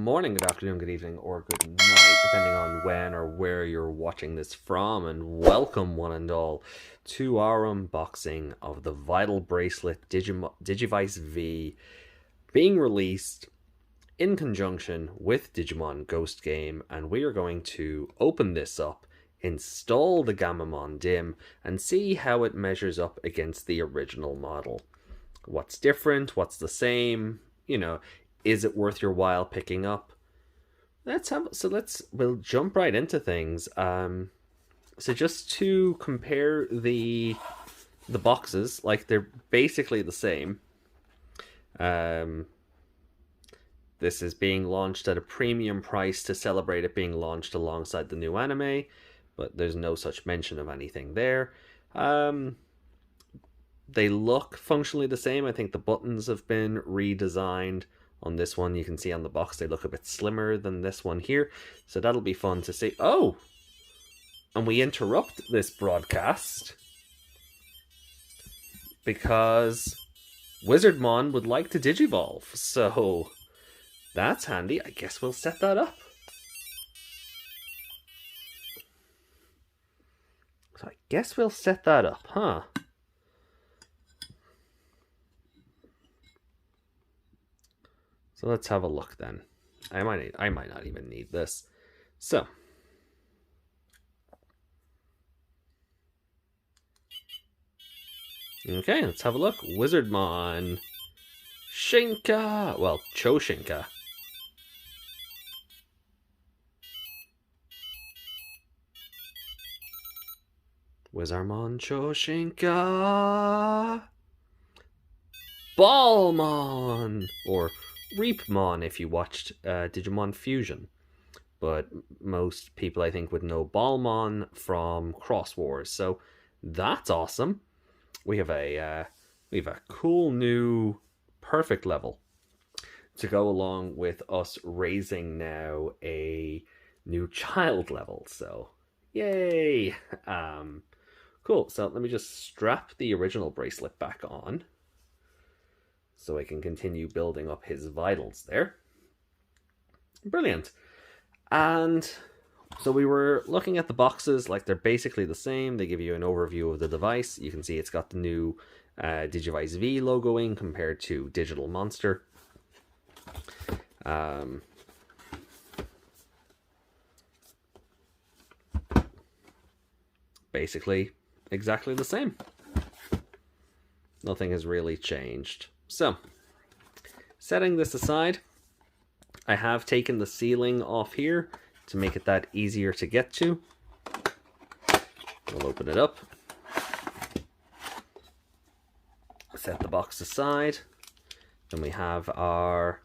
morning, good afternoon, good evening, or good night, depending on when or where you're watching this from, and welcome one and all to our unboxing of the Vital Bracelet Digivice V being released in conjunction with Digimon Ghost Game, and we are going to open this up, install the Gammamon DiM, and see how it measures up against the original model. What's different, what's the same, is it worth your while picking up? We'll jump right into things. So just to compare the boxes, like they're basically the same. This is being launched at a premium price to celebrate it being launched alongside the new anime, but there's no such mention of anything there. They look functionally the same. I think the buttons have been redesigned. On this one, you can see on the box, they look a bit slimmer than this one here. So that'll be fun to see. Oh! And we interrupt this broadcast because Wizardmon would like to Digivolve. So that's handy. I guess we'll set that up. Huh? So let's have a look then. I might not even need this. So okay, let's have a look. Wizardmon Shinka. Well, Choshinka. Wizardmon Choshinka. Baalmon, or Reapmon if you watched Digimon Fusion, but most people I think would know Baalmon from Cross Wars. So that's awesome. We have a cool new perfect level to go along with us raising now a new child level. So yay! Cool. So let me just strap the original bracelet back on, so I can continue building up his vitals there. Brilliant. And so we were looking at the boxes, like they're basically the same. They give you an overview of the device. You can see it's got the new Digivice V logoing compared to Digital Monster. Basically exactly the same. Nothing has really changed. So, setting this aside, I have taken the sealing off here to make it that easier to get to. We'll open it up. Set the box aside. Then we have our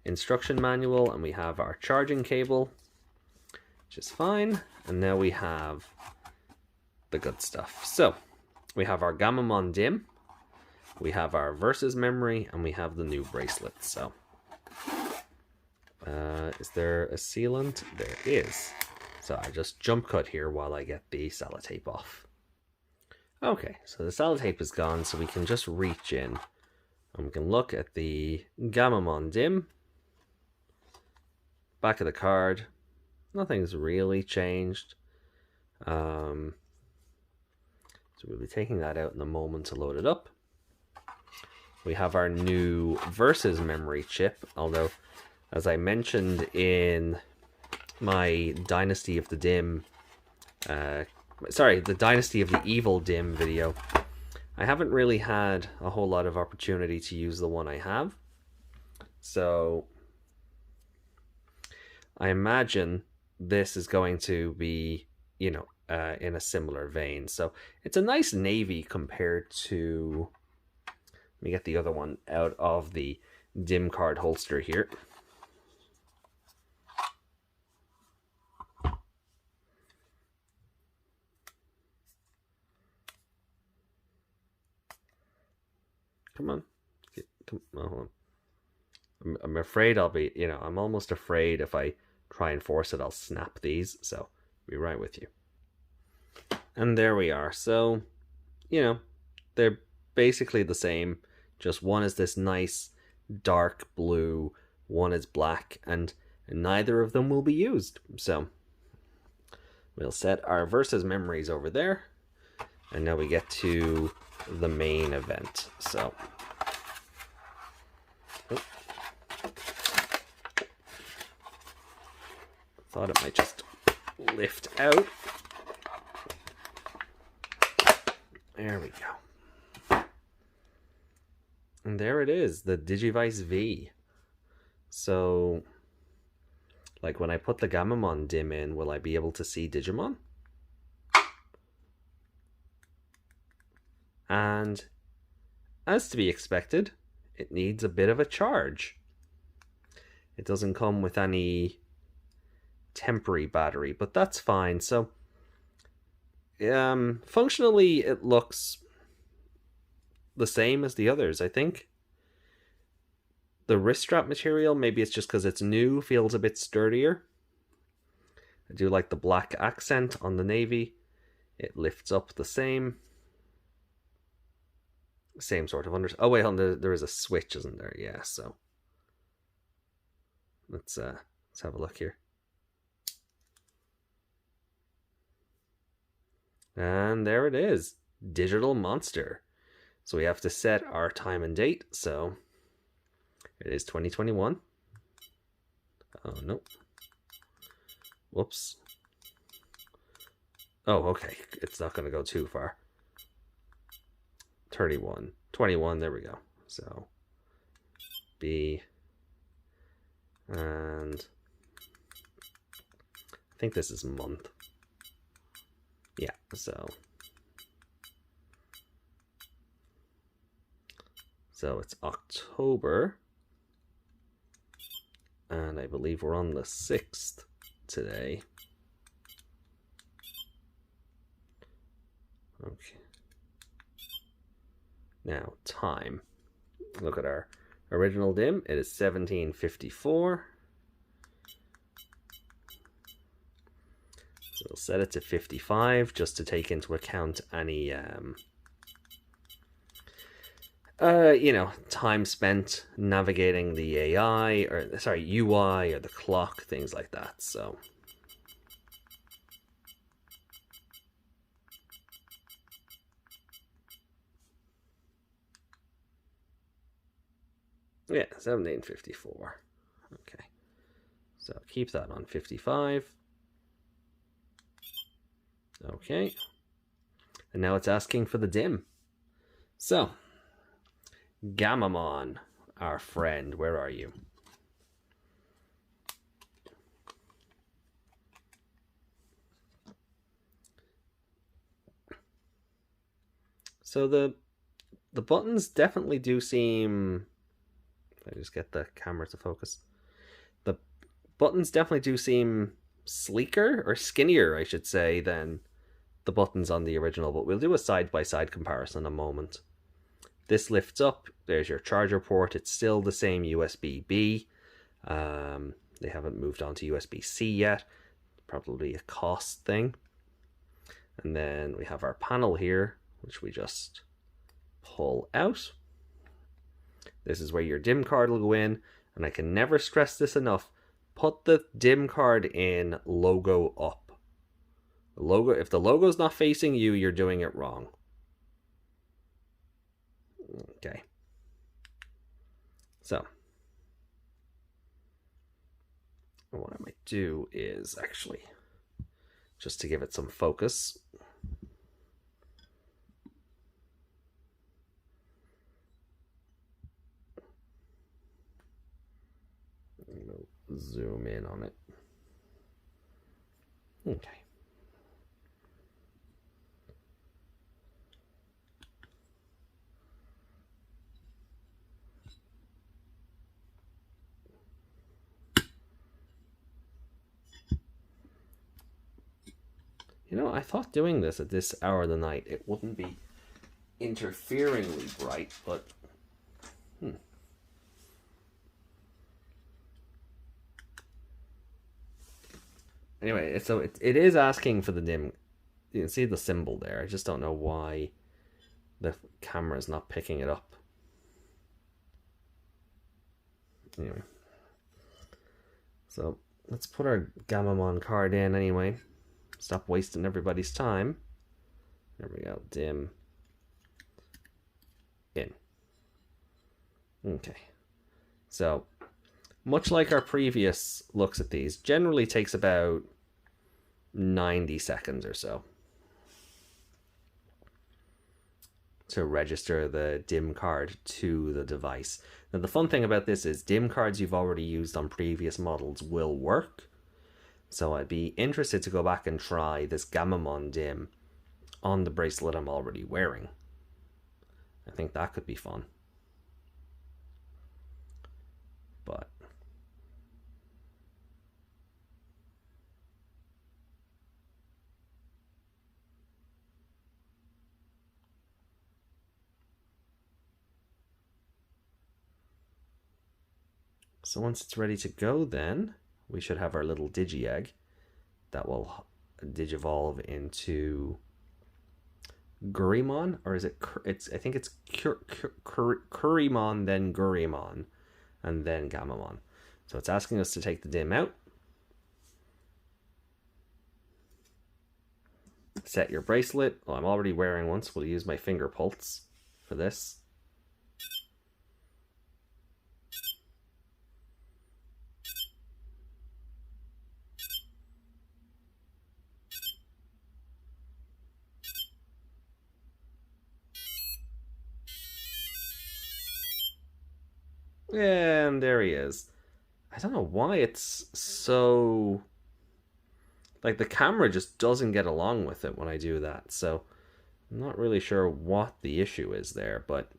instruction manual and we have our charging cable, which is fine. And now we have the good stuff. So, we have our Gammamon DiM. We have our versus memory, and we have the new bracelet. So, is there a sealant? There is. So I just jump cut here while I get the sellotape off. Okay, so the sellotape is gone, so we can just reach in and we can look at the Gammamon DiM. Back of the card, nothing's really changed. So we'll be taking that out in a moment to load it up. We have our new Versus memory chip, although, as I mentioned in my Dynasty of the DiM, the Dynasty of the Evil DiM video, I haven't really had a whole lot of opportunity to use the one I have. So, I imagine this is going to be, in a similar vein. So, it's a nice navy compared to... Let me get the other one out of the DiM card holster here. Come on. Hold on. I'm afraid I'll be, I'm almost afraid if I try and force it, I'll snap these. So, I'll be right with you. And there we are. So, they're basically the same. Just one is this nice dark blue, one is black, and and neither of them will be used. So we'll set our versus memories over there, and now we get to the main event. So thought it might just lift out. There we go. And there it is, the Digivice V. So, like when I put the Gammamon DiM in, will I be able to see Digimon? And as to be expected, it needs a bit of a charge. It doesn't come with any temporary battery, but that's fine. So functionally it looks the same as the others. I think the wrist strap material, maybe it's just because it's new, feels a bit sturdier. I do like the black accent on the navy. It lifts up the same sort of under. Oh wait, there is a switch, isn't there? Yeah, so let's have a look here. And there it is, Digital Monster. So we have to set our time and date. So it is 2021. Oh no. Whoops. Oh, okay. It's not going to go too far. 31. 21, there we go. So B. And I think this is month. Yeah, so it's October, and I believe we're on the 6th today. Okay. Now, time. Look at our original DiM. It is 1754. So we'll set it to 55 just to take into account any, time spent navigating the AI, or sorry, UI, or the clock, things like that. So yeah, 1754. Okay, so keep that on 55. Okay, and now it's asking for the DiM. So, Gammamon, our friend, where are you? So the buttons definitely do seem... Let me just get the camera to focus. The buttons definitely do seem sleeker, or skinnier, I should say, than the buttons on the original, but we'll do a side-by-side comparison in a moment. This lifts up, there's your charger port, it's still the same USB-B. They haven't moved on to USB-C yet, probably a cost thing. And then we have our panel here, which we just pull out. This is where your DiM card will go in, and I can never stress this enough, put the DiM card in logo up. If the logo's not facing you, you're doing it wrong. Okay. So, what I might do is actually, just to give it some focus, zoom in on it. Okay. You know, I thought doing this at this hour of the night, it wouldn't be interferingly bright, but Anyway, so it is asking for the DiM. You can see the symbol there. I just don't know why the camera is not picking it up. Anyway. So let's put our Gammamon card in anyway. Stop wasting everybody's time. There we go. Dim. In. Okay. So, much like our previous looks at these, generally takes about 90 seconds or so to register the DIM card to the device. Now, the fun thing about this is DIM cards you've already used on previous models will work. So I'd be interested to go back and try this Gammamon DiM on the bracelet I'm already wearing. I think that could be fun. But so once it's ready to go, then we should have our little Digi-Egg that will digivolve into Curimon, or is it? I think it's Curimon, then Curimon, and then Gammamon. So it's asking us to take the DIM out. Set your bracelet. Well, I'm already wearing one, so we'll use my finger pulse for this. And there he is. I don't know why it's so... like, the camera just doesn't get along with it when I do that. So I'm not really sure what the issue is there, but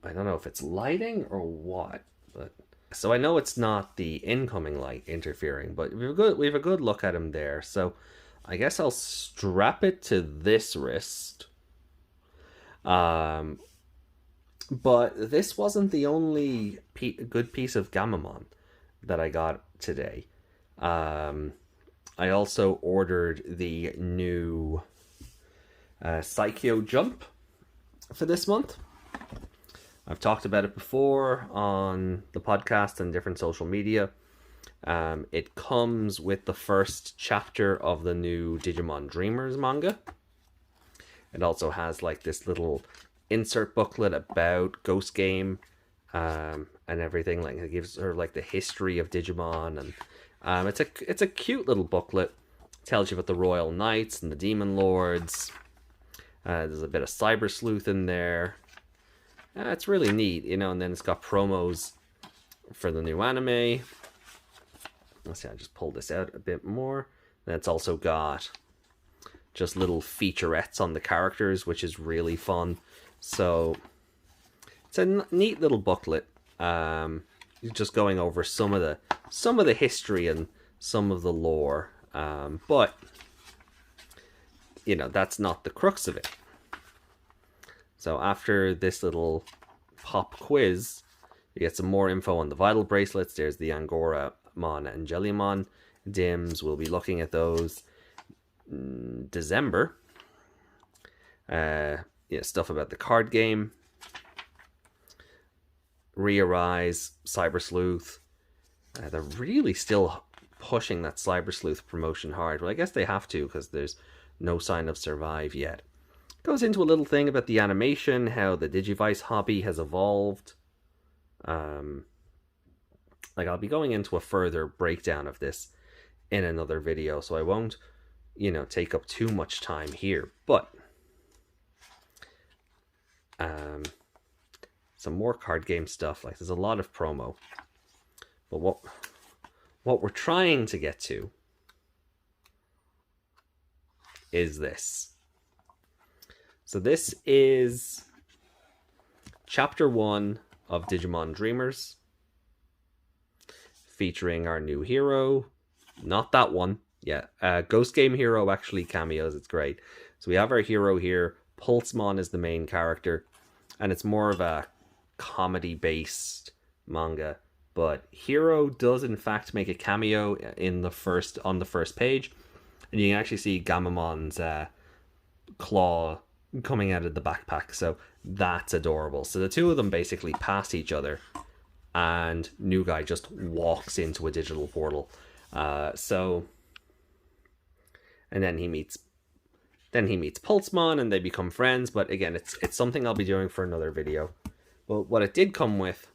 I don't know if it's lighting or what. But so I know it's not the incoming light interfering, but we have a good look at him there. So I guess I'll strap it to this wrist. But this wasn't the only good piece of Gammamon that I got today. I also ordered the new Psycho Jump for this month. I've talked about it before on the podcast and different social media. It comes with the first chapter of the new Digimon Dreamers manga. It also has like this little insert booklet about Ghost Game and everything. Like, it gives her like the history of Digimon, and it's a cute little booklet. It tells you about the Royal Knights and the Demon Lords. There's a bit of Cyber Sleuth in there. It's really neat, you know. And then it's got promos for the new anime. Let's see, I just pulled this out a bit more. Then it's also got just little featurettes on the characters, which is really fun. So it's a neat little booklet, just going over some of the history and some of the lore, but you know, that's not the crux of it. So after this little pop quiz, you get some more info on the vital bracelets. There's the Angoramon and Jellymon DIMs. We'll be looking at those in December. Stuff about the card game, Re-Arise, Cyber Sleuth. They're really still pushing that Cyber Sleuth promotion hard. Well, I guess they have to, because there's no sign of Survive yet. Goes into a little thing about the animation, how the Digivice hobby has evolved. Like, I'll be going into a further breakdown of this in another video, so I won't, take up too much time here. But some more card game stuff. Like, there's a lot of promo, but what we're trying to get to is this. So this is chapter 1 of Digimon Dreamers, featuring our new hero. Not that one. Yeah, Ghost Game hero actually cameos. It's great. So we have our hero here. Pulsemon is the main character, and it's more of a comedy-based manga. But Hiro does in fact make a cameo on the first page, and you can actually see Gammamon's claw coming out of the backpack. So that's adorable. So the two of them basically pass each other and new guy just walks into a digital portal. And then he meets Pulsemon, and they become friends. But again, it's something I'll be doing for another video. But what it did come with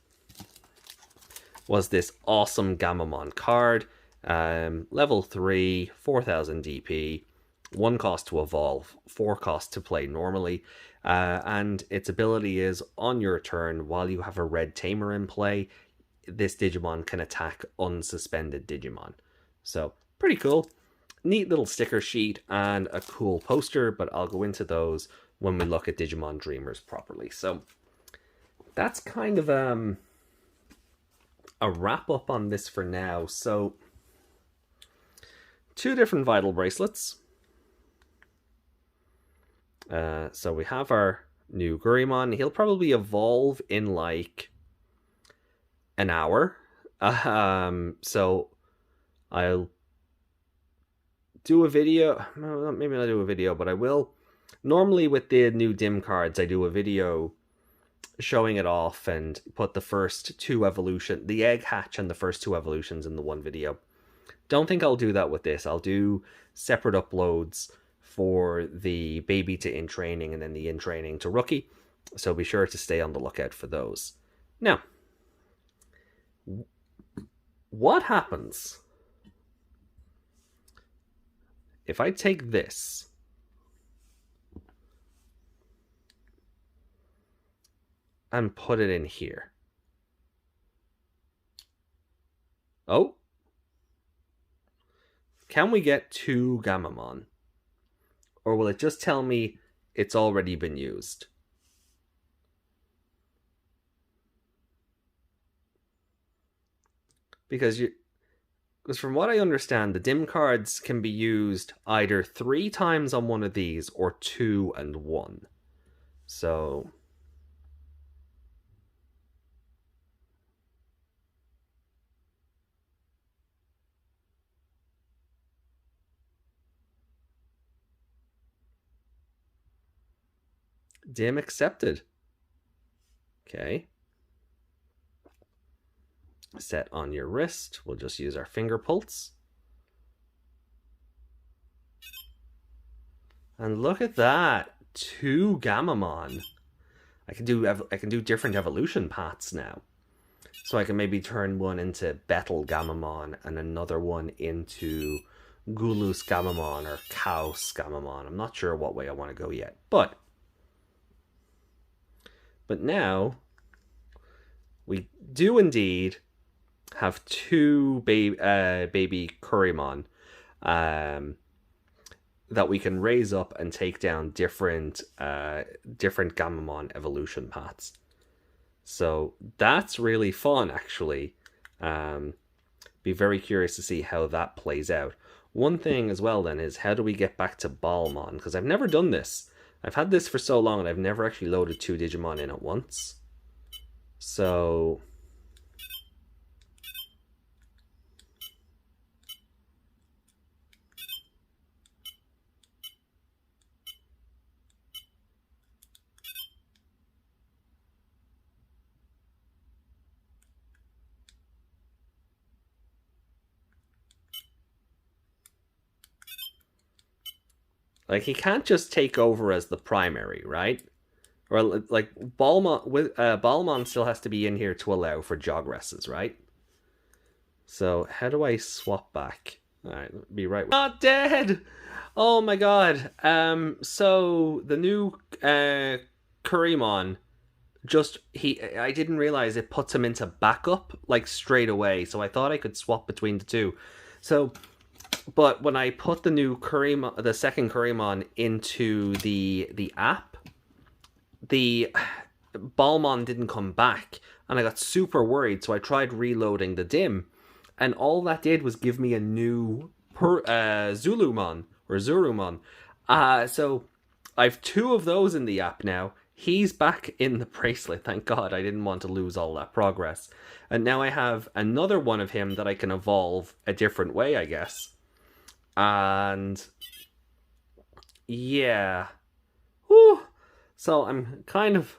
was this awesome Gammamon card. Level 3, 4000 DP, 1 cost to evolve, 4 cost to play normally. And its ability is, on your turn, while you have a red tamer in play, this Digimon can attack unsuspended Digimon. So, pretty cool. Neat little sticker sheet and a cool poster, but I'll go into those when we look at Digimon Dreamers properly. So, that's kind of a wrap up on this for now. So, 2 different Vital Bracelets. So we have our new Curimon. He'll probably evolve in like an hour. So I'll do a video. Maybe not do a video, but I will. Normally with the new DIM cards, I do a video showing it off and put the first 2 evolutions, the egg hatch and the first 2 evolutions in the one video. Don't think I'll do that with this. I'll do separate uploads for the baby to in training and then the in training to rookie. So be sure to stay on the lookout for those. Now, what happens if I take this and put it in here? Oh. Can we get 2 Gammamon? Or will it just tell me it's already been used? Because from what I understand, the DIM cards can be used either 3 times on one of these or 2 and 1. So DIM accepted. Okay. Set on your wrist. We'll just use our finger pulse. And look at that. 2 Gammamon. I can do different evolution paths now. So I can maybe turn one into Betel Gammamon and another one into Gulus Gammamon or Chaos Gammamon. I'm not sure what way I want to go yet. But now, we do indeed have 2 baby Curimon that we can raise up and take down different Gammamon evolution paths. So that's really fun, actually. Be very curious to see how that plays out. One thing as well then is, how do we get back to Baalmon? Because I've never done this. I've had this for so long and I've never actually loaded 2 Digimon in at once. So like, he can't just take over as the primary, right? Or like Baalmon still has to be in here to allow for jogresses, right? So how do I swap back? All right, be right. Not dead. Oh my god. So the new Curimon, I didn't realize it puts him into backup like straight away. So I thought I could swap between the 2. So. But when I put the new Curimon, the second Curimon, into the app, the Baalmon didn't come back, and I got super worried. So I tried reloading the DIM, and all that did was give me a new Zulumon or Zurumon. So I've 2 of those in the app now. He's back in the bracelet. Thank God, I didn't want to lose all that progress. And now I have another one of him that I can evolve a different way, I guess. And yeah. Whew. So I'm kind of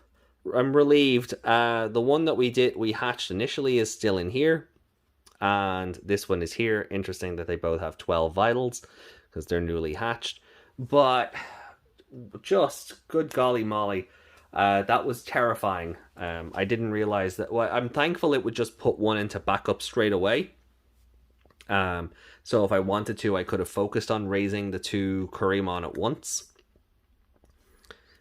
I'm relieved. The one that we hatched initially is still in here, and this one is here. Interesting that they both have 12 vitals because they're newly hatched. But just good golly molly, that was terrifying. I didn't realize that. Well, I'm thankful it would just put one into backup straight away. So if I wanted to, I could have focused on raising the two Curimon at once.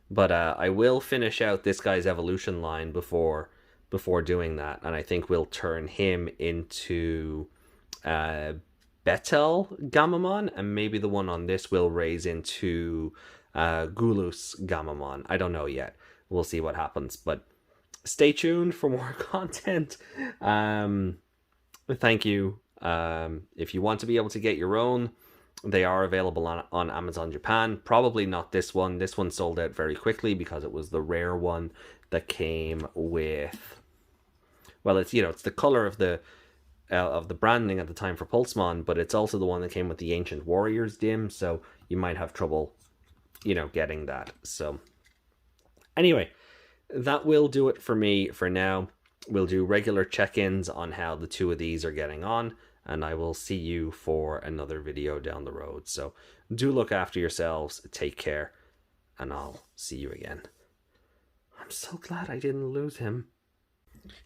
But I will finish out this guy's evolution line before doing that, and I think we'll turn him into Betel Gammamon, and maybe the one on this will raise into Gulus Gammamon. I don't know yet. We'll see what happens, but stay tuned for more content. Thank you. If you want to be able to get your own, they are available on Amazon Japan. Probably not this one. This one sold out very quickly because it was the rare one that came with... Well, it's it's the color of the branding at the time for Pulsemon, but it's also the one that came with the Ancient Warriors DIM, so you might have trouble, getting that. So anyway, that will do it for me for now. We'll do regular check-ins on how the two of these are getting on, and I will see you for another video down the road. So do look after yourselves, take care, and I'll see you again. I'm so glad I didn't lose him.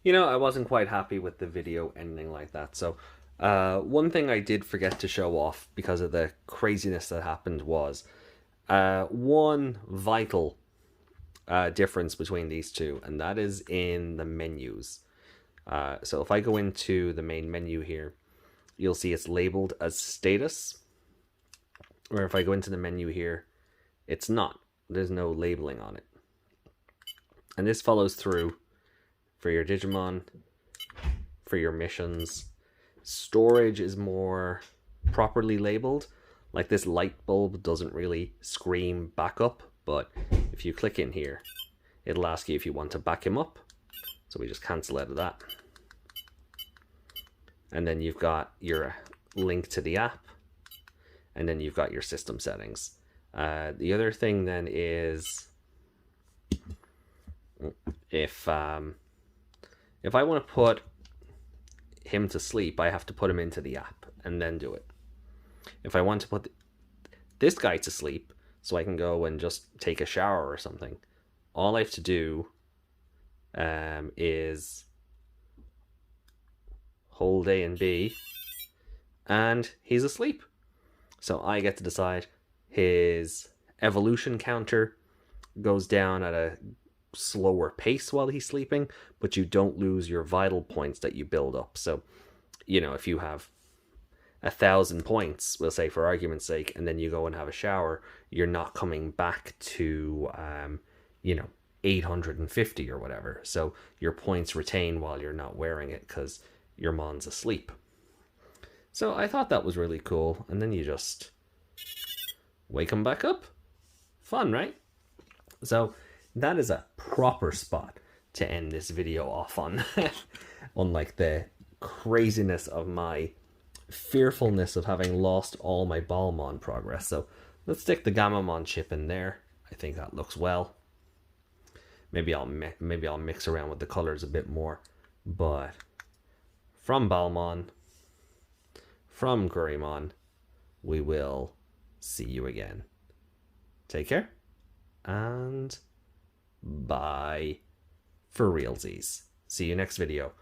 I wasn't quite happy with the video ending like that. So one thing I did forget to show off because of the craziness that happened was one vital difference between these two, and that is in the menus. So if I go into the main menu here, you'll see it's labeled as status. Or if I go into the menu here, it's not. There's no labeling on it. And this follows through for your Digimon, for your missions. Storage is more properly labeled. Like this light bulb doesn't really scream backup, but if you click in here, it'll ask you if you want to back him up. So we just cancel out of that. And then you've got your link to the app, and then you've got your system settings. The other thing then is if I want to put him to sleep, I have to put him into the app and then do it. If I want to put this guy to sleep so I can go and just take a shower or something, all I have to do is hold A and B, and he's asleep. So I get to decide his evolution counter goes down at a slower pace while he's sleeping, but you don't lose your vital points that you build up. So, if you have 1,000 points, we'll say for argument's sake, and then you go and have a shower, you're not coming back to, 850 or whatever. So your points retain while you're not wearing it because your mon's asleep. So I thought that was really cool. And then you just wake him back up. Fun, right? So that is a proper spot to end this video off on. Unlike the craziness of my fearfulness of having lost all my Baalmon progress. So let's stick the Gammamon chip in there. I think that looks well. Maybe I'll mix around with the colors a bit more. But from Baalmon, from Curimon, we will see you again. Take care, and bye for realsies. See you next video.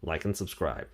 Like and subscribe.